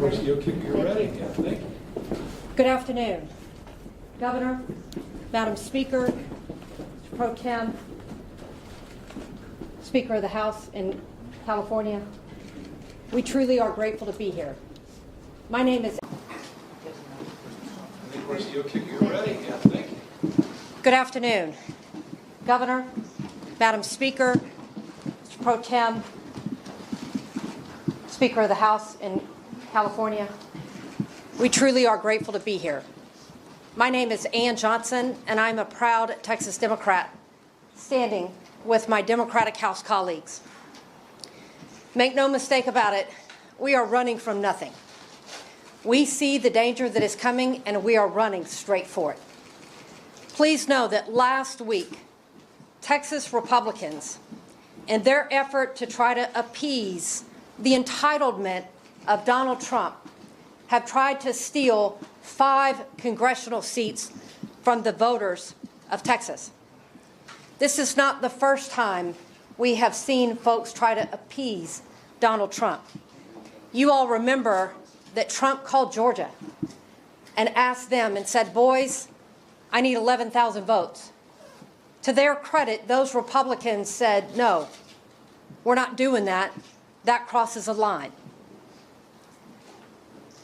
course, you're ready. Yeah, thank you. Good afternoon, Governor, Madam Speaker, Pro Tem, Speaker of the House in California. We truly are grateful to be here. My name is... Of course, you're ready. Yeah, thank you. Good afternoon, Governor, Madam Speaker, Pro Tem, Speaker of the House in California. We truly are grateful to be here. My name is Ann Johnson, and I'm a proud Texas Democrat standing with my Democratic House colleagues. Make no mistake about it, we are running from nothing. We see the danger that is coming, and we are running straight for it. Please know that last week, Texas Republicans, in their effort to try to appease the entitlement of Donald Trump, have tried to steal 5 congressional seats from the voters of Texas. This is not the first time we have seen folks try to appease Donald Trump. You all remember that Trump called Georgia and asked them and said, boys, I need 11,000 votes. To their credit, those Republicans said, no, we're not doing that. That crosses a line.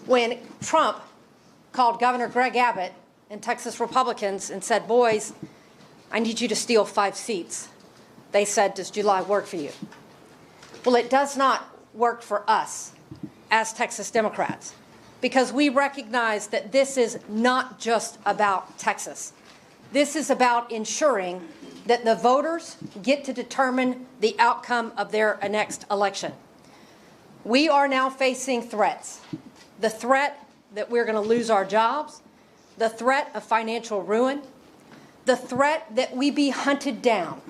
When Trump called Governor Greg Abbott and Texas Republicans and said, boys, I need you to steal 5 seats, they said, does July work for you? Well, it does not work for us as Texas Democrats, because we recognize that this is not just about Texas. This is about ensuring that the voters get to determine the outcome of their next election. We are now facing threats. The threat that we're going to lose our jobs, the threat of financial ruin, the threat that we be hunted down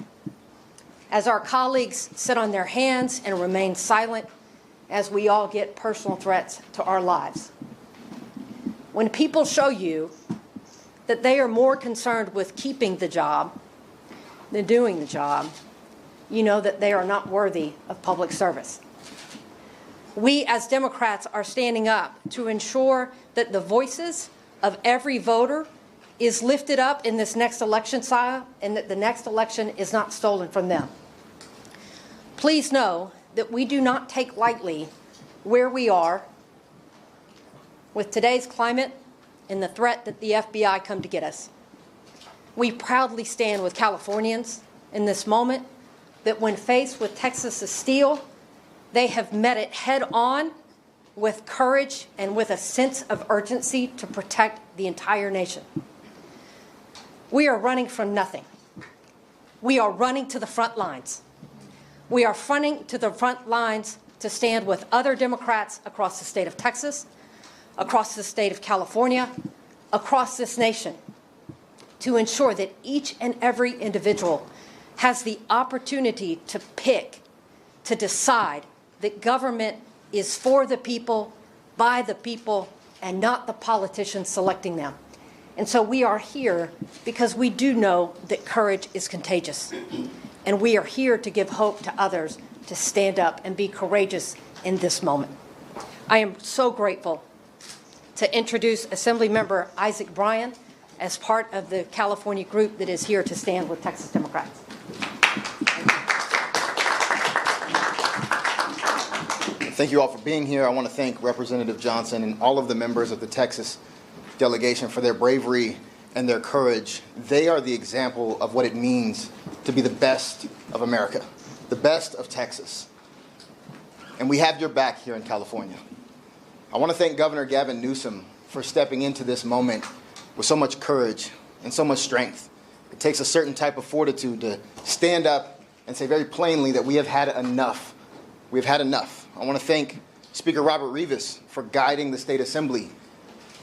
as our colleagues sit on their hands and remain silent as we all get personal threats to our lives. When people show you that they are more concerned with keeping the job than doing the job, you know that they are not worthy of public service. We as Democrats are standing up to ensure that the voices of every voter is lifted up in this next election cycle and that the next election is not stolen from them. Please know that we do not take lightly where we are with today's climate and the threat that the FBI come to get us. We proudly stand with Californians in this moment that when faced with Texas's steel, they have met it head on with courage and with a sense of urgency to protect the entire nation. We are running from nothing. We are running to the front lines. We are running to the front lines to stand with other Democrats across the state of Texas, across the state of California, across this nation, to ensure that each and every individual has the opportunity to pick, to decide that government is for the people, by the people, and not the politicians selecting them. And so we are here because we do know that courage is contagious. And we are here to give hope to others to stand up and be courageous in this moment. I am so grateful to introduce Assemblymember Isaac Bryan as part of the California group that is here to stand with Texas Democrats. Thank you all for being here. I want to thank Representative Johnson and all of the members of the Texas delegation for their bravery and their courage. They are the example of what it means to be the best of America, the best of Texas. And we have your back here in California. I want to thank Governor Gavin Newsom for stepping into this moment with so much courage and so much strength. It takes a certain type of fortitude to stand up and say very plainly that we have had enough. We've had enough. I want to thank Speaker Robert Rivas for guiding the State Assembly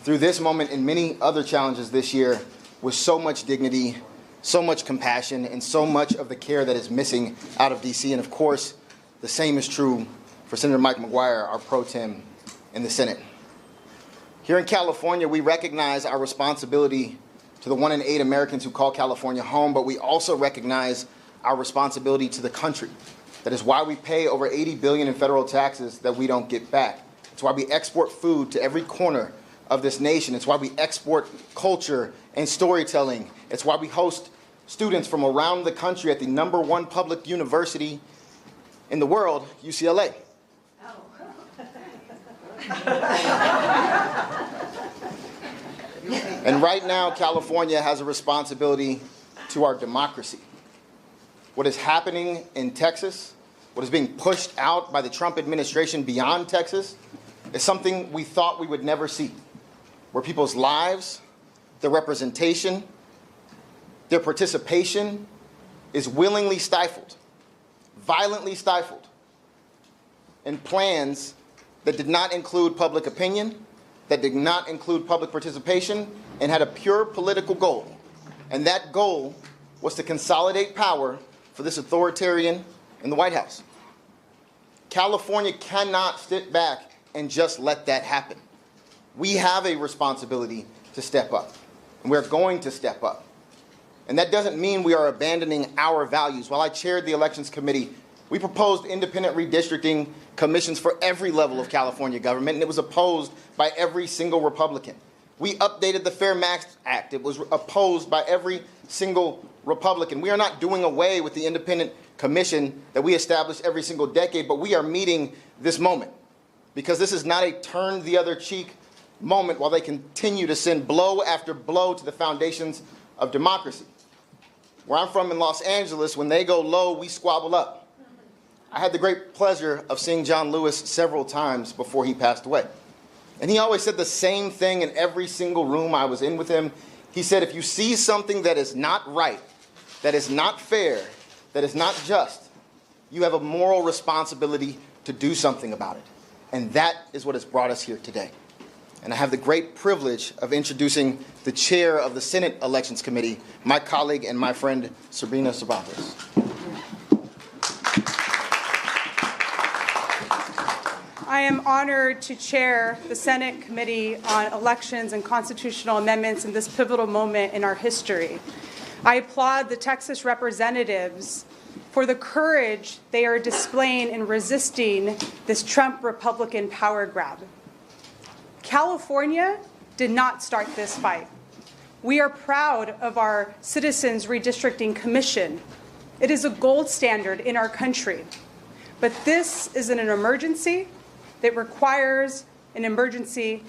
through this moment and many other challenges this year with so much dignity, so much compassion, and so much of the care that is missing out of D.C. And of course, the same is true for Senator Mike McGuire, our pro tem in the Senate. Here in California, we recognize our responsibility to the 1 in 8 Americans who call California home, but we also recognize our responsibility to the country. That is why we pay over $80 billion in federal taxes that we don't get back. It's why we export food to every corner of this nation. It's why we export culture and storytelling. It's why we host students from around the country at the #1 public university in the world, UCLA. And right now, California has a responsibility to our democracy. What is happening in Texas, what is being pushed out by the Trump administration beyond Texas, is something we thought we would never see, where people's lives, their representation, their participation is willingly stifled, violently stifled, in plans that did not include public opinion, that did not include public participation, and had a pure political goal. And that goal was to consolidate power for this authoritarian in the White House. California cannot sit back and just let that happen. We have a responsibility to step up, and we're going to step up. And that doesn't mean we are abandoning our values. While I chaired the Elections Committee, we proposed independent redistricting commissions for every level of California government, and it was opposed by every single Republican. We updated the Fair Max Act. It was opposed by every single Republican. We are not doing away with the independent commission that we establish every single decade, but we are meeting this moment, because this is not a turn the other cheek moment while they continue to send blow after blow to the foundations of democracy. Where I'm from in Los Angeles, when they go low, we squabble up. I had the great pleasure of seeing John Lewis several times before he passed away. And he always said the same thing in every single room I was in with him. He said, if you see something that is not right, that is not fair, that is not just, you have a moral responsibility to do something about it. And that is what has brought us here today. And I have the great privilege of introducing the chair of the Senate Elections Committee, my colleague and my friend, Sabrina Cervantes. I am honored to chair the Senate Committee on Elections and Constitutional Amendments in this pivotal moment in our history. I applaud the Texas representatives for the courage they are displaying in resisting this Trump Republican power grab. California did not start this fight. We are proud of our Citizens Redistricting Commission. It is a gold standard in our country. But this is an emergency that requires an emergency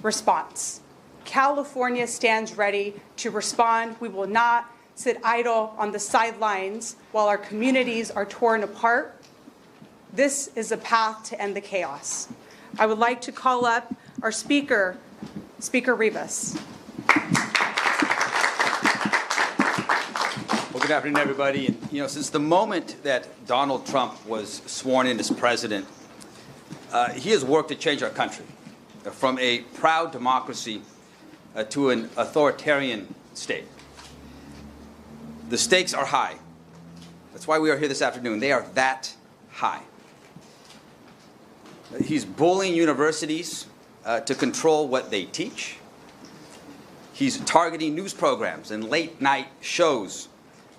response. California stands ready to respond. We will not sit idle on the sidelines while our communities are torn apart. This is a path to end the chaos. I would like to call up our Speaker, Speaker Rivas. Well, good afternoon, everybody. And, since the moment that Donald Trump was sworn in as president, he has worked to change our country from a proud democracy to an authoritarian state. The stakes are high. That's why we are here this afternoon. They are that high. He's bullying universities to control what they teach. He's targeting news programs and late-night shows,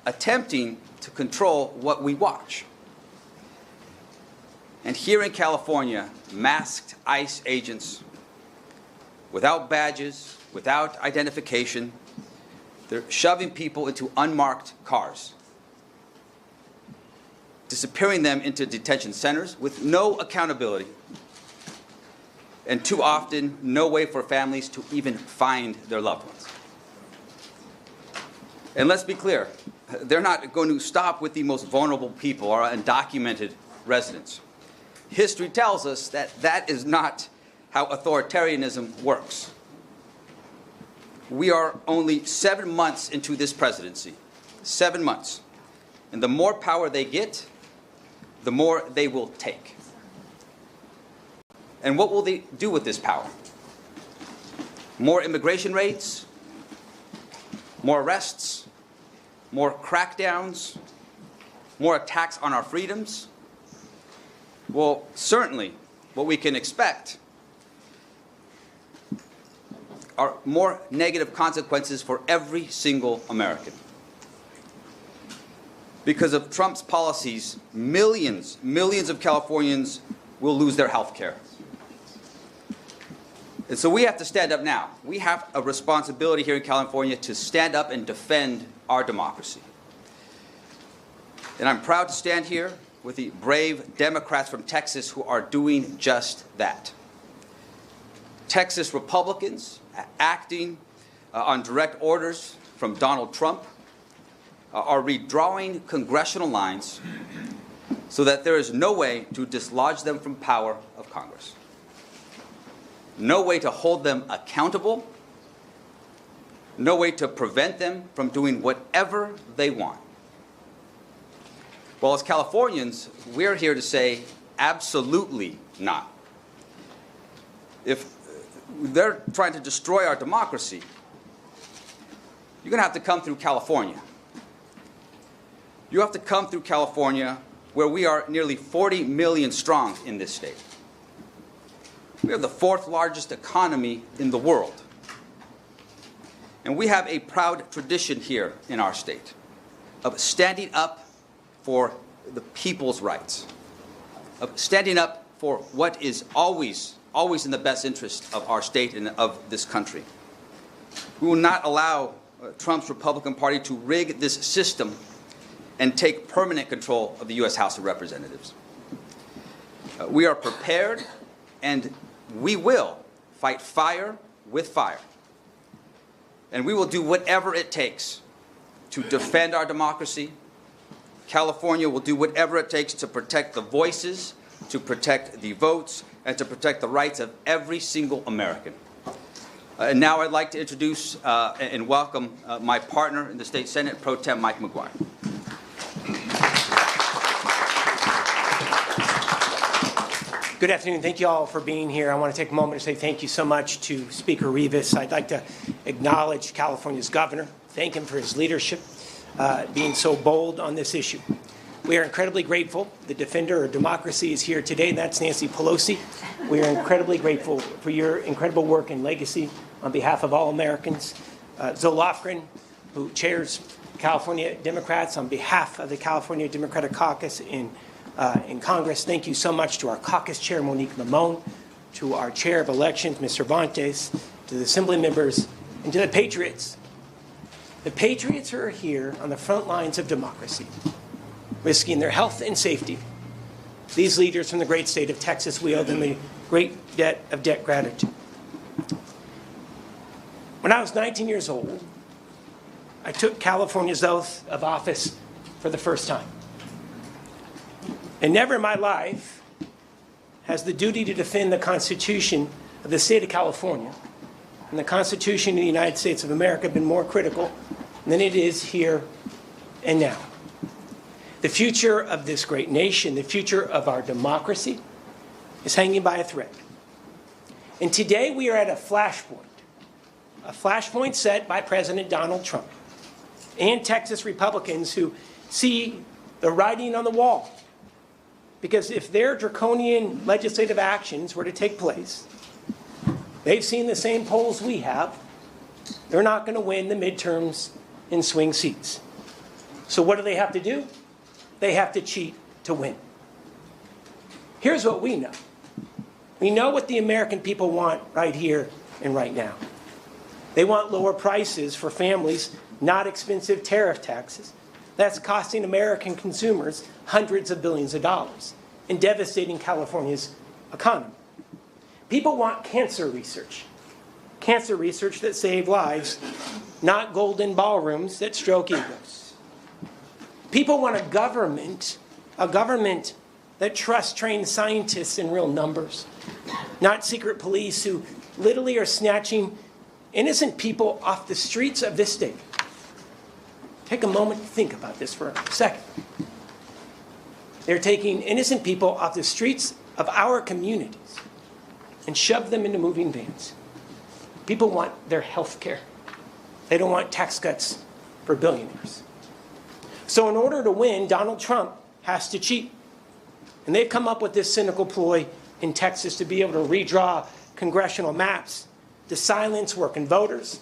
attempting to control what we watch. And here in California, masked ICE agents, without badges, without identification, they're shoving people into unmarked cars, disappearing them into detention centers with no accountability, and too often, no way for families to even find their loved ones. And let's be clear, they're not going to stop with the most vulnerable people, our undocumented residents. History tells us that that is not how authoritarianism works. We are only 7 months into this presidency, 7 months. And the more power they get, the more they will take. And what will they do with this power? More immigration raids? More arrests? More crackdowns? More attacks on our freedoms? Well, certainly what we can expect are more negative consequences for every single American. Because of Trump's policies, millions of Californians will lose their health care. And so we have to stand up now. We have a responsibility here in California to stand up and defend our democracy. And I'm proud to stand here with the brave Democrats from Texas who are doing just that. Texas Republicans acting on direct orders from Donald Trump are redrawing congressional lines so that there is no way to dislodge them from power of Congress. No way to hold them accountable, no way to prevent them from doing whatever they want. Well, as Californians, we're here to say absolutely not. If they're trying to destroy our democracy, you're going to have to come through California. You have to come through California, where we are nearly 40 million strong in this state. We have the fourth largest economy in the world. And we have a proud tradition here in our state of standing up for the people's rights, of standing up for what is always in the best interest of our state and of this country. We will not allow Trump's Republican Party to rig this system and take permanent control of the U.S. House of Representatives. We are prepared, and we will fight fire with fire. And we will do whatever it takes to defend our democracy. California will do whatever it takes to protect the voices, to protect the votes, and to protect the rights of every single American. And now I'd like to introduce and welcome my partner in the State Senate, Pro Tem Mike McGuire. Good afternoon. Thank you all for being here. I want to take a moment to say thank you so much to Speaker Rivas. I'd like to acknowledge California's governor, thank him for his leadership, being so bold on this issue. We are incredibly grateful. The defender of democracy is here today, and that's Nancy Pelosi. We are incredibly grateful for your incredible work and legacy on behalf of all Americans. Zoe Lofgren, who chairs California Democrats on behalf of the California Democratic Caucus in Congress. Thank you so much to our caucus chair, Monique Limon, to our chair of elections, Ms. Cervantes, to the assembly members, and to the patriots. The patriots who are here on the front lines of democracy, risking their health and safety. These leaders from the great state of Texas, we owe them a great debt of gratitude. When I was 19 years old, I took California's oath of office for the first time. And never in my life has the duty to defend the Constitution of the state of California and the Constitution of the United States of America been more critical than it is here and now. The future of this great nation, the future of our democracy, is hanging by a thread. And today we are at a flashpoint set by President Donald Trump and Texas Republicans who see the writing on the wall. Because if their draconian legislative actions were to take place, they've seen the same polls we have, they're not going to win the midterms in swing seats. So what do they have to do? They have to cheat to win. Here's what we know. We know what the American people want right here and right now. They want lower prices for families, not expensive tariff taxes. That's costing American consumers hundreds of billions of dollars and devastating California's economy. People want cancer research that saves lives, not golden ballrooms that stroke egos. People want a government that trusts trained scientists in real numbers, not secret police who literally are snatching innocent people off the streets of this state. Take a moment to think about this for a second. They're taking innocent people off the streets of our communities and shove them into moving vans. People want their health care. They don't want tax cuts for billionaires. So in order to win, Donald Trump has to cheat. And they've come up with this cynical ploy in Texas to be able to redraw congressional maps to silence working voters,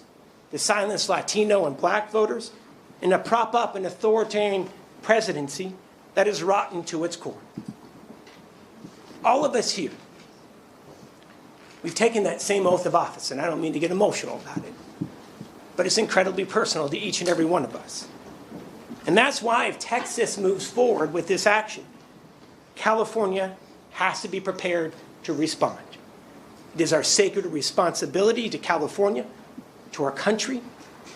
to silence Latino and black voters, and to prop up an authoritarian presidency that is rotten to its core. All of us here We've taken that same oath of office, and I don't mean to get emotional about it, but it's incredibly personal to each and every one of us. And that's why if Texas moves forward with this action, California has to be prepared to respond. It is our sacred responsibility to California, to our country,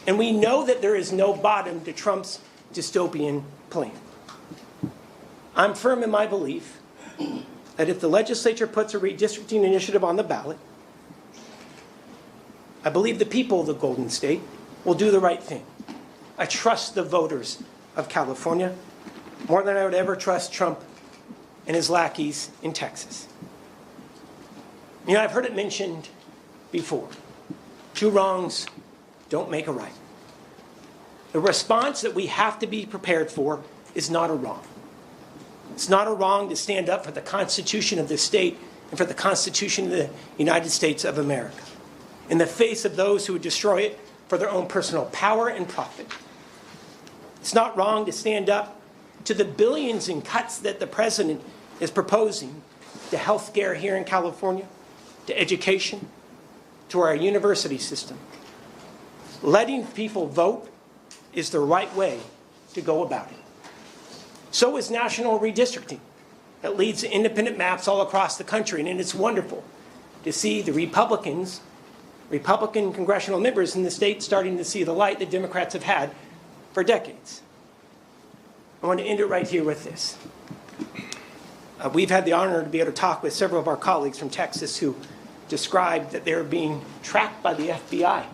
and we know that there is no bottom to Trump's dystopian plan. I'm firm in my belief that if the legislature puts a redistricting initiative on the ballot, I believe the people of the Golden State will do the right thing. I trust the voters of California more than I would ever trust Trump and his lackeys in Texas. You know, I've heard it mentioned before. 2 wrongs don't make a right. The response that we have to be prepared for is not a wrong. It's not a wrong to stand up for the Constitution of this state and for the Constitution of the United States of America in the face of those who would destroy it for their own personal power and profit. It's not wrong to stand up to the billions in cuts that the president is proposing to health care here in California, to education, to our university system. Letting people vote is the right way to go about it. So is national redistricting. It leads to independent maps all across the country, and it's wonderful to see the Republican congressional members in the state starting to see the light that Democrats have had for decades. I want to end it right here with this. We've had the honor to be able to talk with several of our colleagues from Texas who described that they're being tracked by the FBI.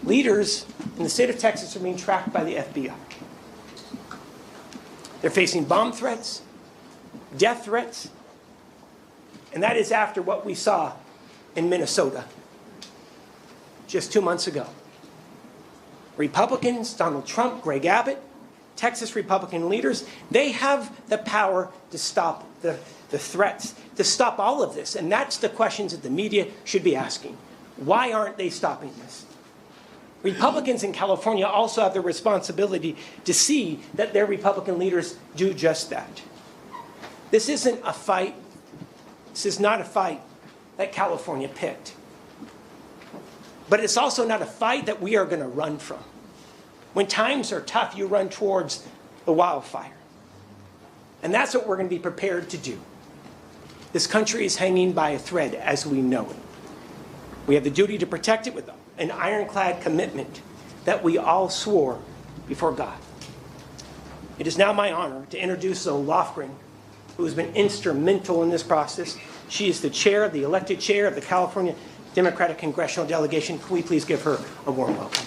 Leaders in the state of Texas are being tracked by the FBI. They're facing bomb threats, death threats, and that is after what we saw in Minnesota just 2 months ago. Republicans, Donald Trump, Greg Abbott, Texas Republican leaders, they have the power to stop the threats, to stop all of this. And that's the questions that the media should be asking. Why aren't they stopping this? Republicans in California also have the responsibility to see that their Republican leaders do just that. This isn't a fight. This is not a fight that California picked. But it's also not a fight that we are going to run from. When times are tough, you run towards the wildfire. And that's what we're going to be prepared to do. This country is hanging by a thread as we know it. We have the duty to protect it with an ironclad commitment that we all swore before God. It is now my honor to introduce Zoe Lofgren, who has been instrumental in this process. She is the chair, the elected chair of the California Democratic Congressional Delegation. Can we please give her a warm welcome?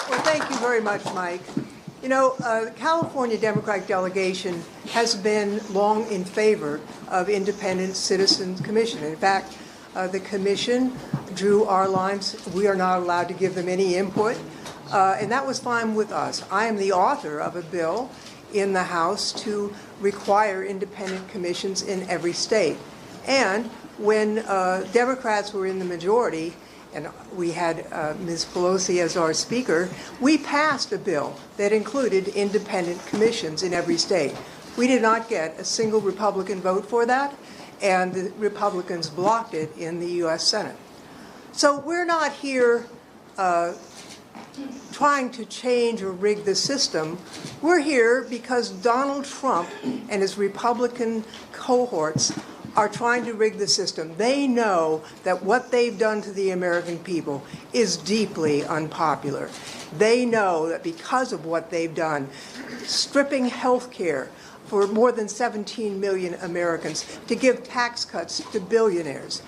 Well, thank you very much, Mike. You know, the California Democratic Delegation has been long in favor of independent citizens commission. In fact, the commission drew our lines. We are not allowed to give them any input, and that was fine with us. I am the author of a bill in the House to require independent commissions in every state. And when Democrats were in the majority, and we had Ms. Pelosi as our speaker, we passed a bill that included independent commissions in every state. We did not get a single Republican vote for that, and the Republicans blocked it in the U.S. Senate. So we're not here trying to change or rig the system. We're here because Donald Trump and his Republican cohorts are trying to rig the system. They know that what they've done to the American people is deeply unpopular. They know that because of what they've done, stripping health care for more than 17 million Americans, to give tax cuts to billionaires,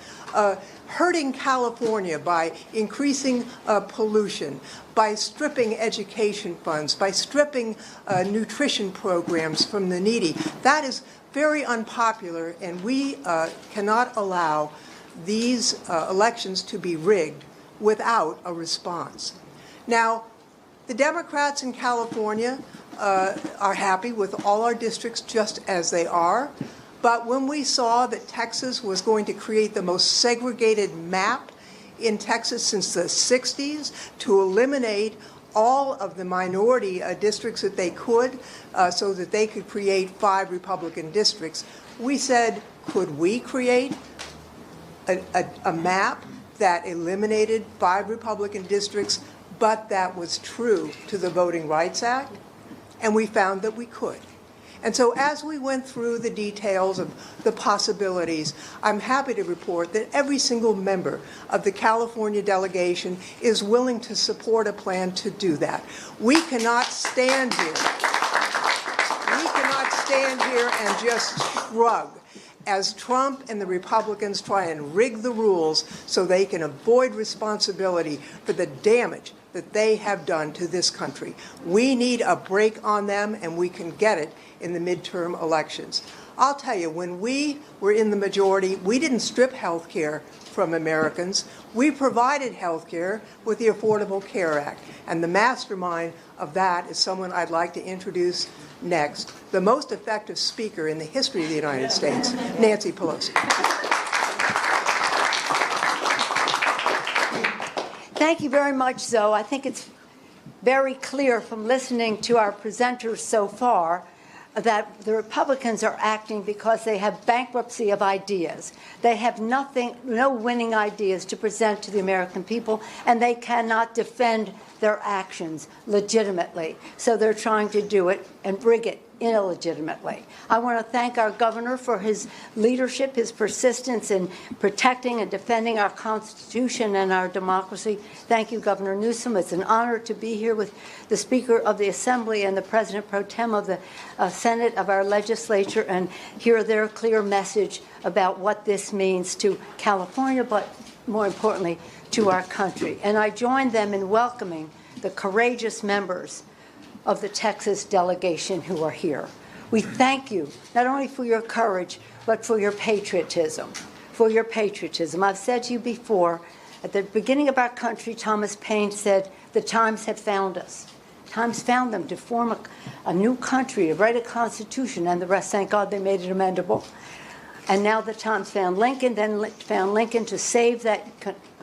hurting California by increasing pollution, by stripping education funds, by stripping nutrition programs from the needy. That is very unpopular, and we cannot allow these elections to be rigged without a response. Now, the Democrats in California are happy with all our districts just as they are, but when we saw that Texas was going to create the most segregated map in Texas since the 60s to eliminate all of the minority districts that they could so that they could create 5 Republican districts. We said, could we create a map that eliminated 5 Republican districts, but that was true to the Voting Rights Act? And we found that we could. And so as we went through the details of the possibilities, I'm happy to report that every single member of the California delegation is willing to support a plan to do that. We cannot stand here. We cannot stand here and just shrug as Trump and the Republicans try and rig the rules so they can avoid responsibility for the damage that they have done to this country. We need a break on them, and we can get it in the midterm elections. I'll tell you, when we were in the majority, we didn't strip health care from Americans. We provided health care with the Affordable Care Act. And the mastermind of that is someone I'd like to introduce next, the most effective speaker in the history of the United States, Nancy Pelosi. Thank you very much, Zoe. I think it's very clear from listening to our presenters so far that the Republicans are acting because they have bankruptcy of ideas. They have no winning ideas to present to the American people, and they cannot defend their actions legitimately. So they're trying to do it and rig it illegitimately. I want to thank our governor for his leadership, his persistence in protecting and defending our Constitution and our democracy. Thank you, Governor Newsom. It's an honor to be here with the Speaker of the Assembly and the President Pro Tem of the Senate of our legislature and hear their clear message about what this means to California, but more importantly, to our country. And I join them in welcoming the courageous members of the Texas delegation who are here. We thank you not only for your courage, but for your patriotism. I've said to you before, at the beginning of our country, Thomas Paine said, the times have found us. Times found them to form a new country, to write a constitution, and the rest, thank God, they made it amendable. And now the times found Lincoln, then found Lincoln to save that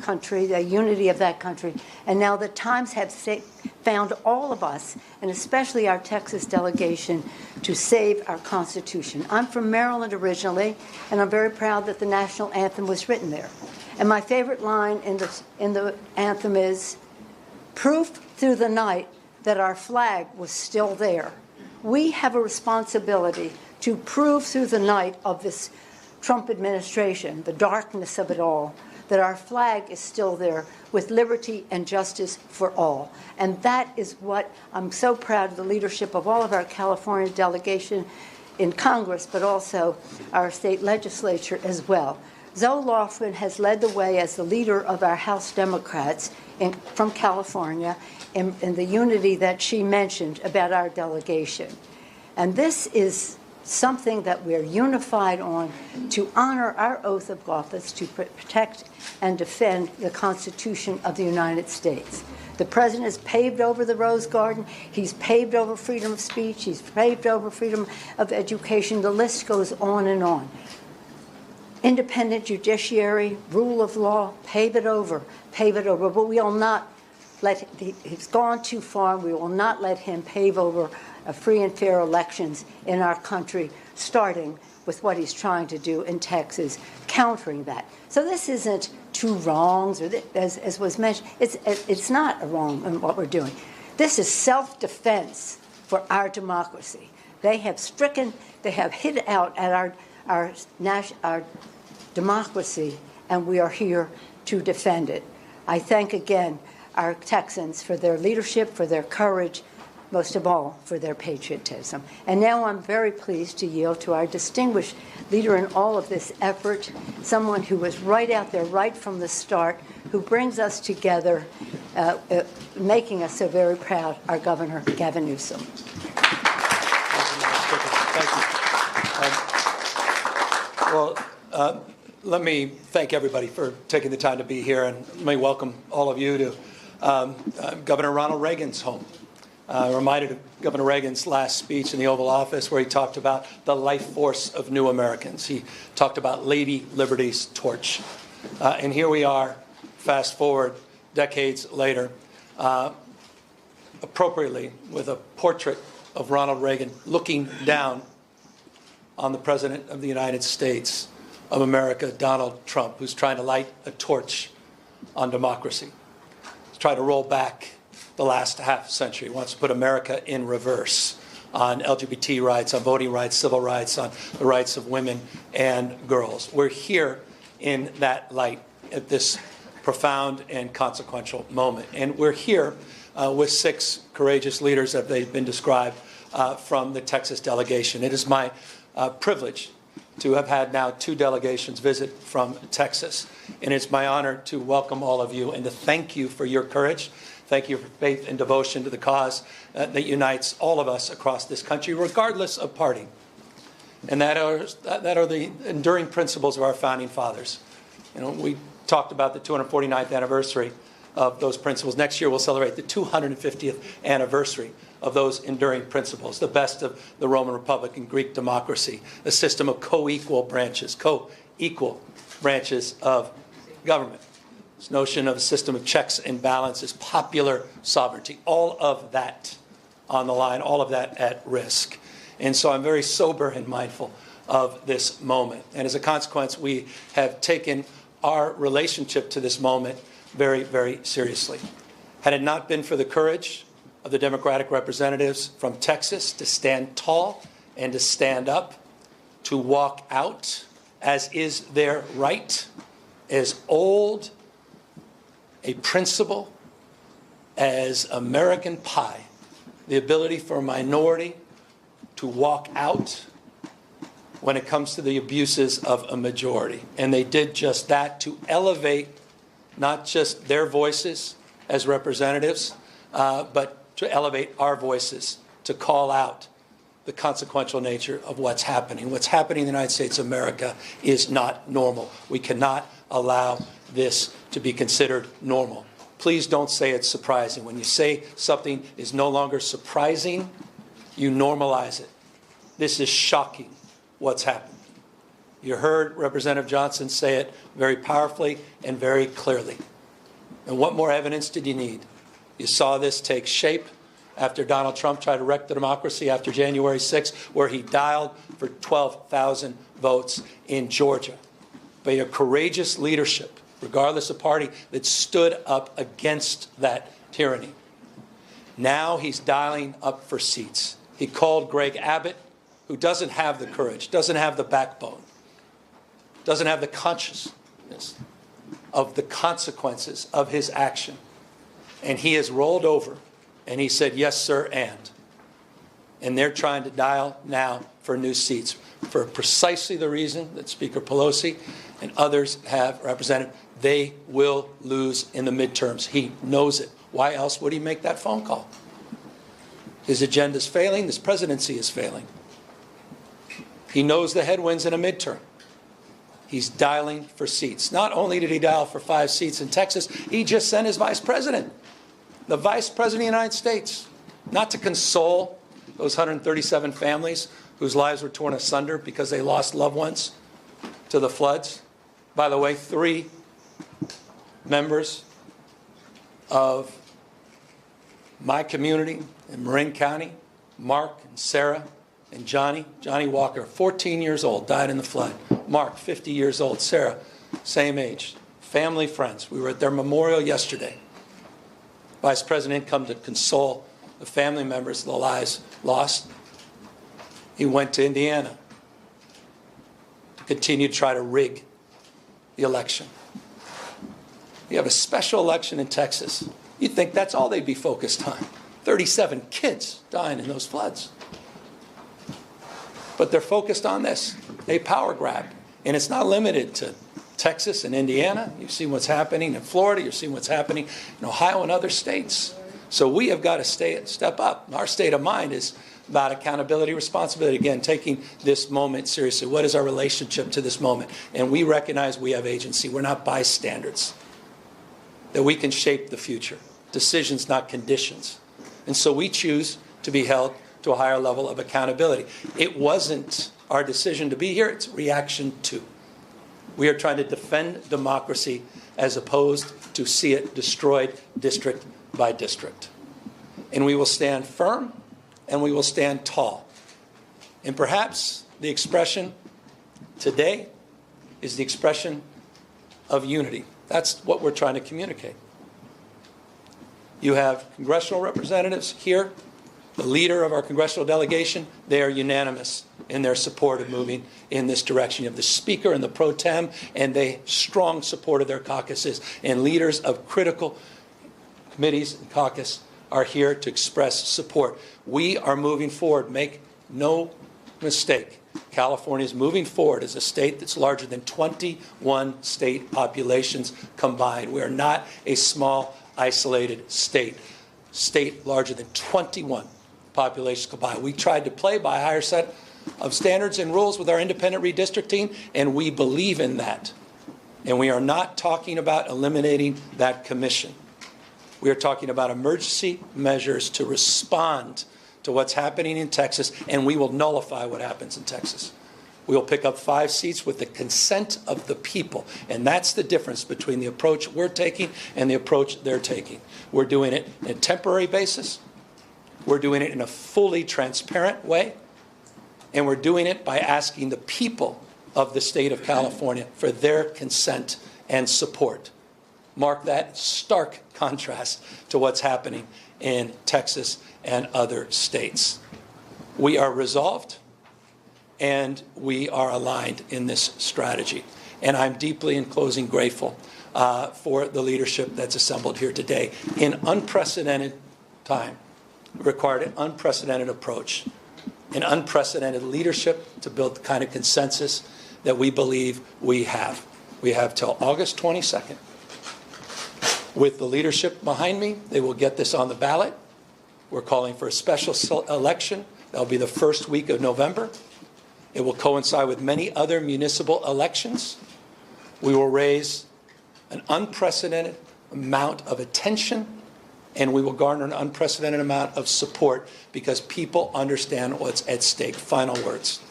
country, the unity of that country. And now the times have found all of us, and especially our Texas delegation, to save our Constitution. I'm from Maryland originally, and I'm very proud that the national anthem was written there. And my favorite line in the anthem is, proof through the night that our flag was still there. We have a responsibility to prove through the night of this Trump administration, the darkness of it all, that our flag is still there with liberty and justice for all. And that is what I'm so proud of the leadership of all of our California delegation in Congress, but also our state legislature as well. Zoe Laughlin has led the way as the leader of our House Democrats from California in the unity that she mentioned about our delegation. And this is something that we're unified on to honor our oath of office to protect and defend the Constitution of the United States. The president has paved over the Rose Garden. He's paved over freedom of speech. He's paved over freedom of education. The list goes on and on. Independent judiciary, rule of law, pave it over. But we will not he's gone too far. We will not let him pave over free and fair elections in our country, starting with what he's trying to do in Texas, countering that. So this isn't two wrongs, or as was mentioned, it's not a wrong in what we're doing. This is self-defense for our democracy. They have hit out at our democracy, and we are here to defend it. I thank again our Texans for their leadership, for their courage, most of all, for their patriotism. And now I'm very pleased to yield to our distinguished leader in all of this effort, someone who was right out there, right from the start, who brings us together, making us so very proud, our Governor, Gavin Newsom. Well, let me thank everybody for taking the time to be here, and let me welcome all of you to Governor Ronald Reagan's home. Reminded of Governor Reagan's last speech in the Oval Office, where he talked about the life force of new Americans. He talked about Lady Liberty's torch. And here we are, fast forward decades later. appropriately with a portrait of Ronald Reagan looking down on the President of the United States of America, Donald Trump, who's trying to light a torch on democracy. He's trying to roll back the last half century. He wants to put America in reverse on LGBT rights, on voting rights, civil rights, on the rights of women and girls. We're here in that light at this profound and consequential moment. And we're here with 6 courageous leaders, as they've been described, from the Texas delegation. It is my privilege to have had now 2 delegations visit from Texas. And it's my honor to welcome all of you and to thank you for your courage. Thank you for faith and devotion to the cause that unites all of us across this country, regardless of party. And that are the enduring principles of our founding fathers. You know, we talked about the 249th anniversary of those principles. Next year, we'll celebrate the 250th anniversary of those enduring principles, the best of the Roman Republic and Greek democracy, a system of co-equal branches of government. This notion of a system of checks and balances, popular sovereignty, all of that on the line, all of that at risk. And so I'm very sober and mindful of this moment. And as a consequence, we have taken our relationship to this moment very, very seriously. Had it not been for the courage of the Democratic representatives from Texas to stand tall and to stand up, to walk out, as is their right, as old a principle as American pie, the ability for a minority to walk out when it comes to the abuses of a majority. And they did just that to elevate not just their voices as representatives, but to elevate our voices, to call out the consequential nature of what's happening. What's happening in the United States of America is not normal. We cannot allow this to be considered normal. Please don't say it's surprising. When you say something is no longer surprising, you normalize it. This is shocking, what's happened. You heard Representative Johnson say it very powerfully and very clearly. And what more evidence did you need? You saw this take shape after Donald Trump tried to wreck the democracy after January 6th, where he dialed for 12,000 votes in Georgia. By a courageous leadership, regardless of party, that stood up against that tyranny. Now he's dialing up for seats. He called Greg Abbott, who doesn't have the courage, doesn't have the backbone, doesn't have the consciousness of the consequences of his action. And he has rolled over and he said, yes, sir, and they're trying to dial now for new seats for precisely the reason that Speaker Pelosi and others have represented. They will lose in the midterms. He knows it. Why else would he make that phone call? His agenda's failing. This presidency is failing. He knows the headwinds in a midterm. He's dialing for seats. Not only did he dial for 5 seats in Texas, he just sent his vice president, the vice president of the United States, not to console those 137 families whose lives were torn asunder because they lost loved ones to the floods. By the way, 3 members of my community in Marin County, Mark and Sarah and Johnny Walker, 14 years old, died in the flood. Mark, 50 years old. Sarah, same age. Family, friends. We were at their memorial yesterday. Vice President come to console the family members of the lives lost. He went to Indiana to continue to try to rig the election. You have a special election in Texas. You'd think that's all they'd be focused on. 37 kids dying in those floods. But they're focused on this, a power grab. And it's not limited to Texas and Indiana. You've seen what's happening in Florida. You've seen what's happening in Ohio and other states. So we have got to step up. Our state of mind is about accountability, responsibility. Again, taking this moment seriously. What is our relationship to this moment? And we recognize we have agency. We're not bystanders. That we can shape the future. Decisions, not conditions. And so we choose to be held to a higher level of accountability. It wasn't our decision to be here. It's reaction to. We are trying to defend democracy as opposed to see it destroyed district by district. And we will stand firm, and we will stand tall. And perhaps the expression today is the expression of unity. That's what we're trying to communicate. You have congressional representatives here, the leader of our congressional delegation. They are unanimous in their support of moving in this direction. You have the Speaker and the Pro Tem, and they strong support of their caucuses. And leaders of critical committees and caucus are here to express support. We are moving forward. Make no mistake. California is moving forward as a state that's larger than 21 state populations combined. We are not a small, isolated state. State larger than 21 populations combined. We tried to play by a higher set of standards and rules with our independent redistricting, and we believe in that. And we are not talking about eliminating that commission. We are talking about emergency measures to respond to what's happening in Texas, and we will nullify what happens in Texas. We will pick up 5 seats with the consent of the people, and that's the difference between the approach we're taking and the approach they're taking. We're doing it on a temporary basis. We're doing it in a fully transparent way, and we're doing it by asking the people of the state of California for their consent and support. Mark that stark contrast to what's happening in Texas and other states. We are resolved, and we are aligned in this strategy. And I'm deeply, in closing, grateful for the leadership that's assembled here today. In unprecedented time, required an unprecedented approach, an unprecedented leadership to build the kind of consensus that we believe we have. We have till August 22nd. With the leadership behind me, they will get this on the ballot. We're calling for a special election. That'll be the first week of November. It will coincide with many other municipal elections. We will raise an unprecedented amount of attention, and we will garner an unprecedented amount of support because people understand what's at stake. Final words.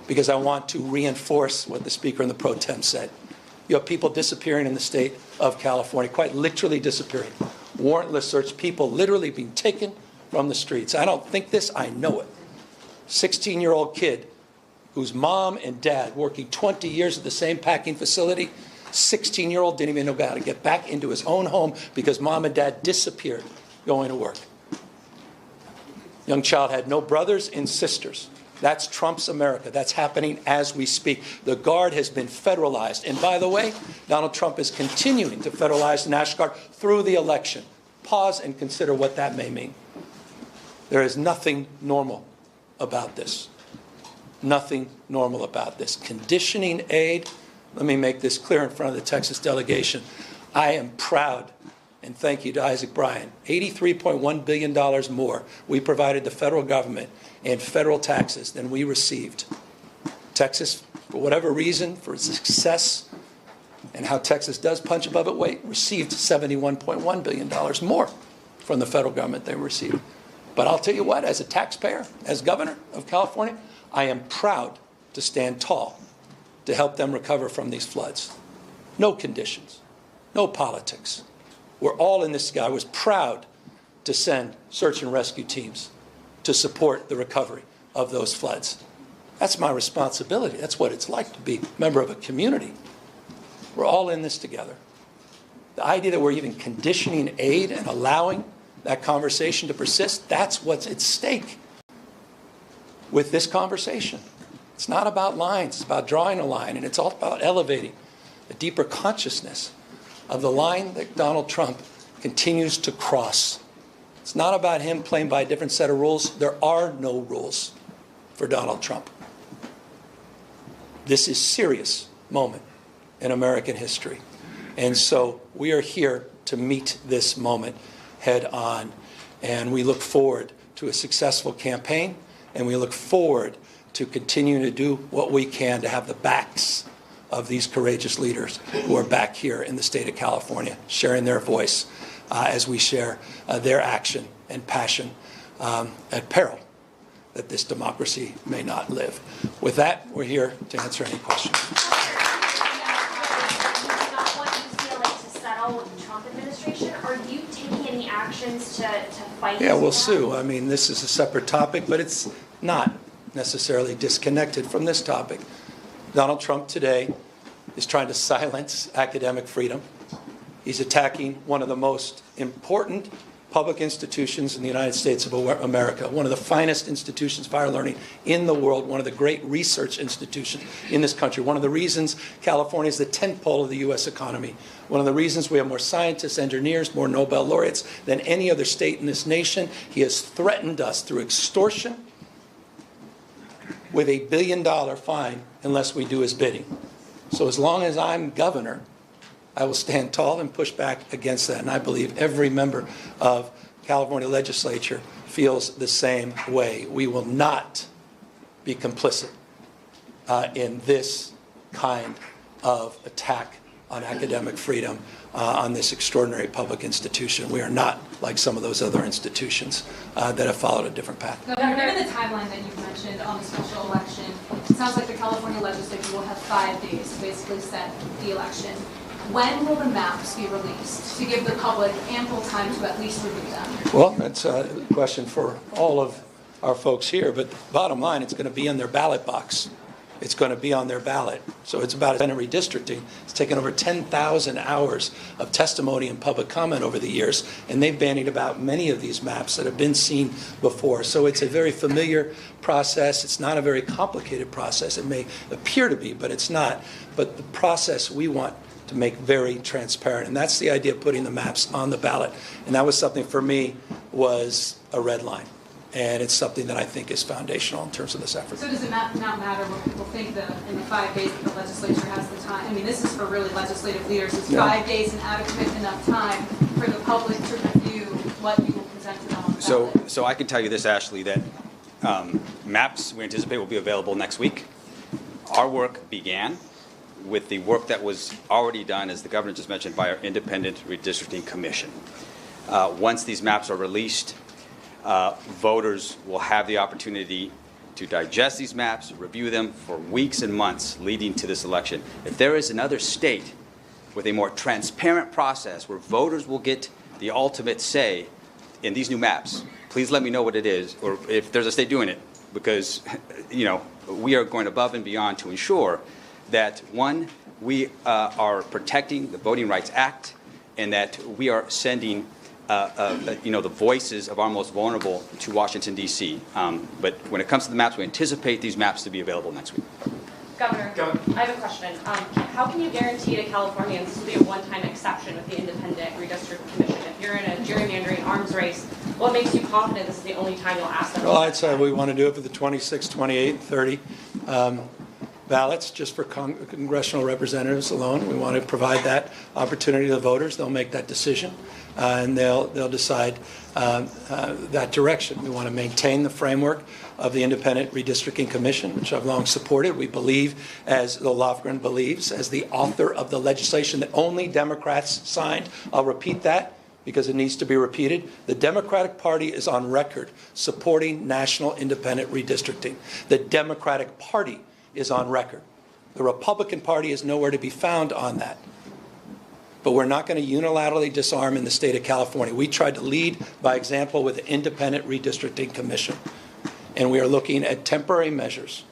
Because I want to reinforce what the Speaker and the Pro Tem said. You have people disappearing in the state of California, quite literally disappearing. Warrantless search, people literally being taken from the streets. I don't think this, I know it. 16-year-old kid whose mom and dad working 20 years at the same packing facility, 16-year-old didn't even know how to get back into his own home because mom and dad disappeared going to work. Young child had no brothers and sisters. That's Trump's America. That's happening as we speak. The Guard has been federalized. And by the way, Donald Trump is continuing to federalize the National Guard through the election. Pause and consider what that may mean. There is nothing normal about this. Nothing normal about this. Conditioning aid, let me make this clear in front of the Texas delegation. I am proud, and thank you to Isaac Bryan, $83.1 billion more we provided the federal government in federal taxes than we received. Texas, for whatever reason, for success and how Texas does punch above its weight, received $71.1 billion more from the federal government than we received. But I'll tell you what, as a taxpayer, as governor of California, I am proud to stand tall to help them recover from these floods. No conditions, no politics. We're all in this together. I was proud to send search and rescue teams to support the recovery of those floods. That's my responsibility. That's what it's like to be a member of a community. We're all in this together. The idea that we're even conditioning aid and allowing that conversation to persist, that's what's at stake with this conversation. It's not about lines, it's about drawing a line, and it's all about elevating a deeper consciousness of the line that Donald Trump continues to cross. It's not about him playing by a different set of rules. There are no rules for Donald Trump. This is a serious moment in American history. And so we are here to meet this moment head on. And we look forward to a successful campaign, and we look forward to continuing to do what we can to have the backs of these courageous leaders who are back here in the state of California, sharing their voice as we share their action and passion at peril that this democracy may not live. With that, we're here to answer any questions. Do you not want UCLA to settle with the Trump administration? Are you taking any actions to fight Yeah, this we'll war? sue. I mean, this is a separate topic, but it's not necessarily disconnected from this topic. Donald Trump today is trying to silence academic freedom. He's attacking one of the most important public institutions in the United States of America, one of the finest institutions for higher learning in the world, one of the great research institutions in this country, one of the reasons California is the tentpole of the U.S. economy, one of the reasons we have more scientists, engineers, more Nobel laureates than any other state in this nation. He has threatened us through extortion with $1 billion fine unless we do his bidding. So as long as I'm governor, I will stand tall and push back against that. And I believe every member of California legislature feels the same way. We will not be complicit in this kind of attack on academic freedom on this extraordinary public institution. We are not like some of those other institutions that have followed a different path. Governor, given the timeline that you've mentioned on the special election, it sounds like the California legislature will have 5 days to basically set the election. When will the maps be released to give the public ample time to at least review them? Well, that's a question for all of our folks here, but the bottom line, it's going to be in their ballot box. It's going to be on their ballot. So it's about independent redistricting. It's taken over 10,000 hours of testimony and public comment over the years, and they've bandied about many of these maps that have been seen before. So it's a very familiar process. It's not a very complicated process. It may appear to be, but it's not. But the process we want to make very transparent. And that's the idea of putting the maps on the ballot. And that was something for me was a red line. And it's something that I think is foundational in terms of this effort. So does it not matter what people think that in the 5 days that the legislature has the time? I mean, this is for really legislative leaders. Is 5 days an adequate enough time for the public to review what you will present to them on the ballot? So I can tell you this, Ashley, that maps we anticipate will be available next week. Our work began with the work that was already done, as the governor just mentioned, by our independent redistricting commission. Once these maps are released, voters will have the opportunity to digest these maps, review them for weeks and months leading to this election. If there is another state with a more transparent process where voters will get the ultimate say in these new maps, please let me know what it is, or if there's a state doing it, because we are going above and beyond to ensure that, one, we are protecting the Voting Rights Act, and that we are sending the voices of our most vulnerable to Washington, D.C. But when it comes to the maps, we anticipate these maps to be available next week. Governor, I have a question. How can you guarantee to Californians this will be a one-time exception with the Independent Redistricting Commission? If you're in a gerrymandering arms race, what makes you confident this is the only time you'll ask them? Well, I'd say we want to do it for the 26, 28, 30 ballots, just for congressional representatives alone. We want to provide that opportunity to the voters. They'll make that decision, and they'll decide that direction. We want to maintain the framework of the Independent Redistricting Commission, which I've long supported. We believe, as the Lofgren believes, as the author of the legislation that only Democrats signed. I'll repeat that because it needs to be repeated. The Democratic Party is on record supporting national independent redistricting. The Democratic Party is on record. The Republican Party is nowhere to be found on that. But we're not going to unilaterally disarm in the state of California. We tried to lead by example with the Independent Redistricting Commission. And we are looking at temporary measures.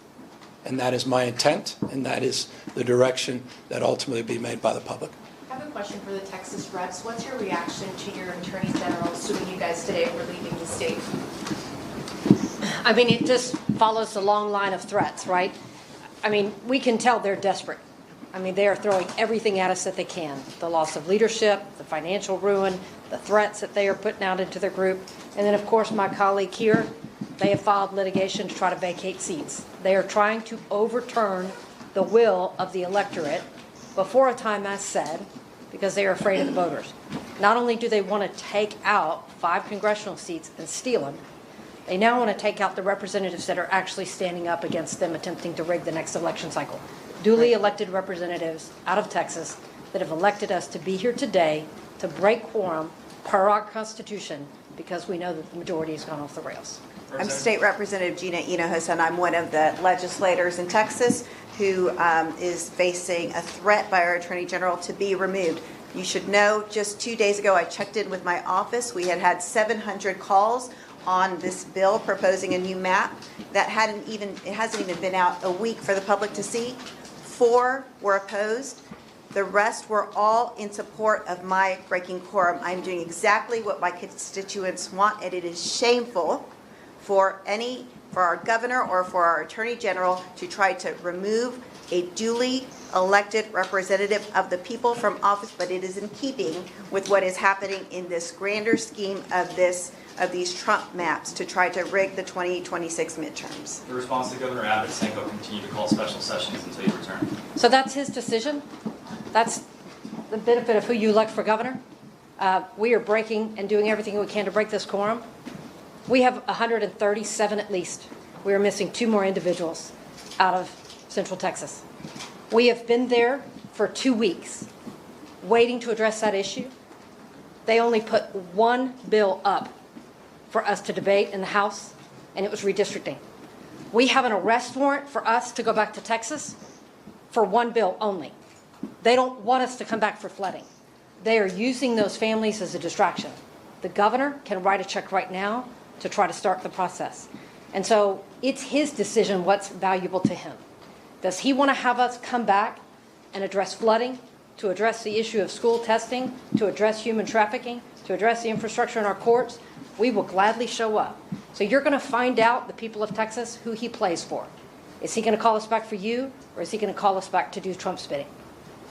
And that is my intent, and that is the direction that ultimately will be made by the public. I have a question for the Texas reps. What's your reaction to your Attorney General suing you guys today for leaving the state? I mean, it just follows the long line of threats, right? I mean, we can tell they're desperate. I mean, they are throwing everything at us that they can. The loss of leadership, the financial ruin, the threats that they are putting out into their group. And then, of course, my colleague here, they have filed litigation to try to vacate seats. They are trying to overturn the will of the electorate before a time as said, because they are afraid of the voters. Not only do they want to take out 5 congressional seats and steal them, they now want to take out the representatives that are actually standing up against them, attempting to rig the next election cycle. Duly elected representatives out of Texas that have elected us to be here today to break quorum per our Constitution because we know that the majority has gone off the rails. I'm State Representative Gina Hinojosa, and I'm one of the legislators in Texas who is facing a threat by our Attorney General to be removed. You should know, just 2 days ago, I checked in with my office. We had 700 calls on this bill proposing a new map that hasn't even been out a week for the public to see. 4 were opposed. The rest were all in support of my breaking quorum. I'm doing exactly what my constituents want, and it is shameful for our governor or for our attorney general to try to remove a duly elected representative of the people from office, but it is in keeping with what is happening in this grander scheme of these Trump maps to try to rig the 2026 midterms. The response to Governor Abbott saying he'll continue to call special sessions until you return. So that's his decision. That's the benefit of who you elect for governor. We are breaking and doing everything we can to break this quorum. We have 137 at least. We are missing 2 more individuals out of Central Texas. We have been there for 2 weeks waiting to address that issue. They only put 1 bill up for us to debate in the House, and it was redistricting. We have an arrest warrant for us to go back to Texas for 1 bill only. They don't want us to come back for flooding. They are using those families as a distraction. The governor can write a check right now to try to start the process. And so it's his decision what's valuable to him. Does he want to have us come back and address flooding, to address the issue of school testing, to address human trafficking, to address the infrastructure in our courts? We will gladly show up. So you're going to find out, the people of Texas, who he plays for. Is he going to call us back for you, or is he going to call us back to do Trump's bidding?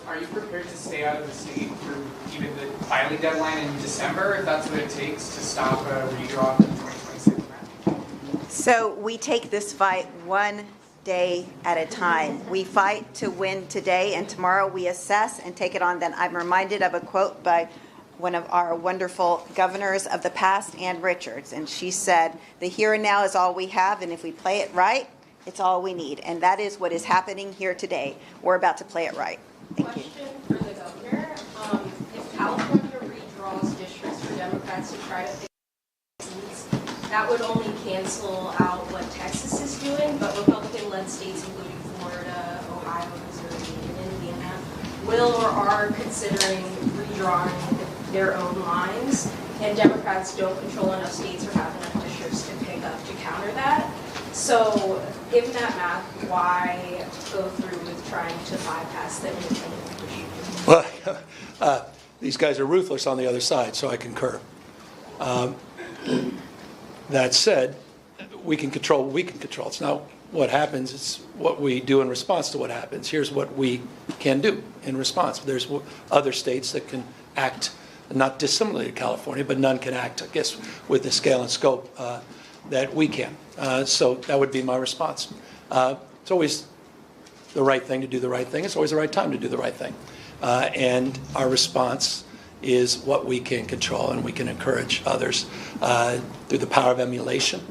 Are you prepared to stay out of the state through even the filing deadline in December, if that's what it takes to stop a redraw for the 2026 map? So we take this fight one day at a time. We fight to win today, and tomorrow we assess and take it on. Then I'm reminded of a quote by one of our wonderful governors of the past, Ann Richards, and she said, "The here and now is all we have, and if we play it right, it's all we need." And that is what is happening here today. We're about to play it right. Thank you. Question for the governor. If California redraws districts for Democrats to try to fix seats, that would only cancel out what Texas is doing, but Republican-led states, including Florida, Ohio, Missouri, and Indiana, will or are considering redrawing their own lines, and Democrats don't control enough states or have enough districts to pick up to counter that. So, given that math, why go through with trying to bypass the independent issue? Well, these guys are ruthless on the other side, so I concur. That said, we can control what we can control. It's not what happens, it's what we do in response to what happens. Here's what we can do in response. There's other states that can act not dissimilarly to California, but none can act, I guess, with the scale and scope that we can. So that would be my response. It's always the right thing to do the right thing. It's always the right time to do the right thing. And our response is what we can control, and we can encourage others through the power of emulation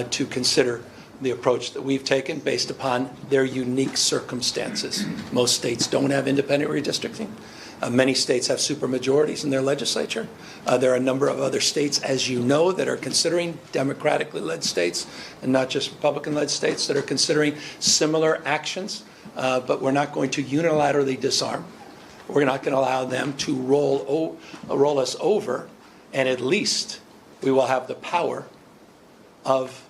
to consider the approach that we've taken based upon their unique circumstances. Most states don't have independent redistricting. Many states have supermajorities in their legislature. There are a number of other states, as you know, that are considering democratically led states and not just Republican-led states that are considering similar actions. But we're not going to unilaterally disarm. We're not going to allow them to roll us over, and at least we will have the power of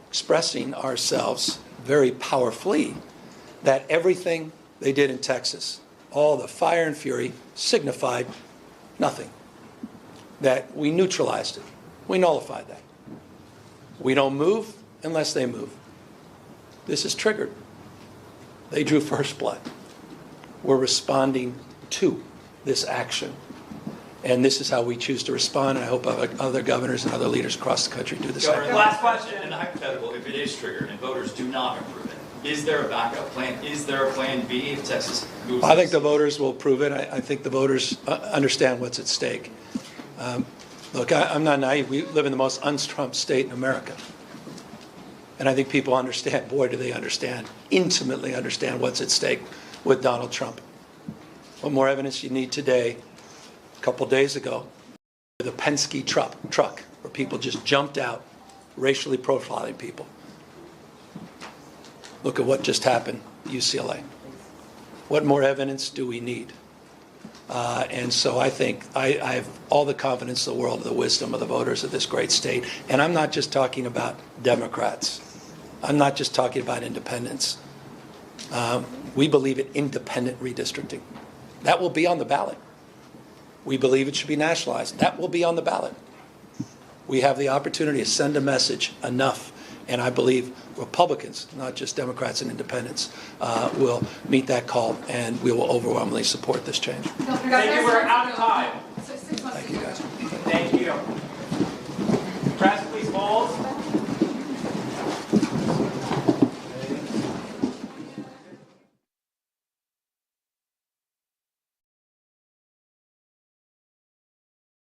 expressing ourselves very powerfully that everything they did in Texas, all the fire and fury, signified nothing. That we neutralized it. We nullified that. We don't move unless they move. This is triggered. They drew first blood. We're responding to this action. And this is how we choose to respond, and I hope other governors and other leaders across the country do the same. Last question. In the hypothetical, if it is triggered and voters do not approve it, is there a backup plan? Is there a plan B if Texas moves? I think the voters will prove it. I think the voters understand what's at stake. Look, I'm not naive. We live in the most un-Trump state in America. And I think people understand, boy, do they understand, intimately understand what's at stake with Donald Trump. What more evidence you need today? A couple days ago, the Penske truck, where people just jumped out, racially profiling people. Look at what just happened at UCLA. What more evidence do we need? And so I think I have all the confidence in the world, the wisdom of the voters of this great state. And I'm not just talking about Democrats. I'm not just talking about independents. We believe in independent redistricting. That will be on the ballot. We believe it should be nationalized. That will be on the ballot. We have the opportunity to send a message enough. And I believe Republicans, not just Democrats and independents, will meet that call, and we will overwhelmingly support this change. Thank you. We're out of time. Thank you, guys. Thank you. Press, please hold.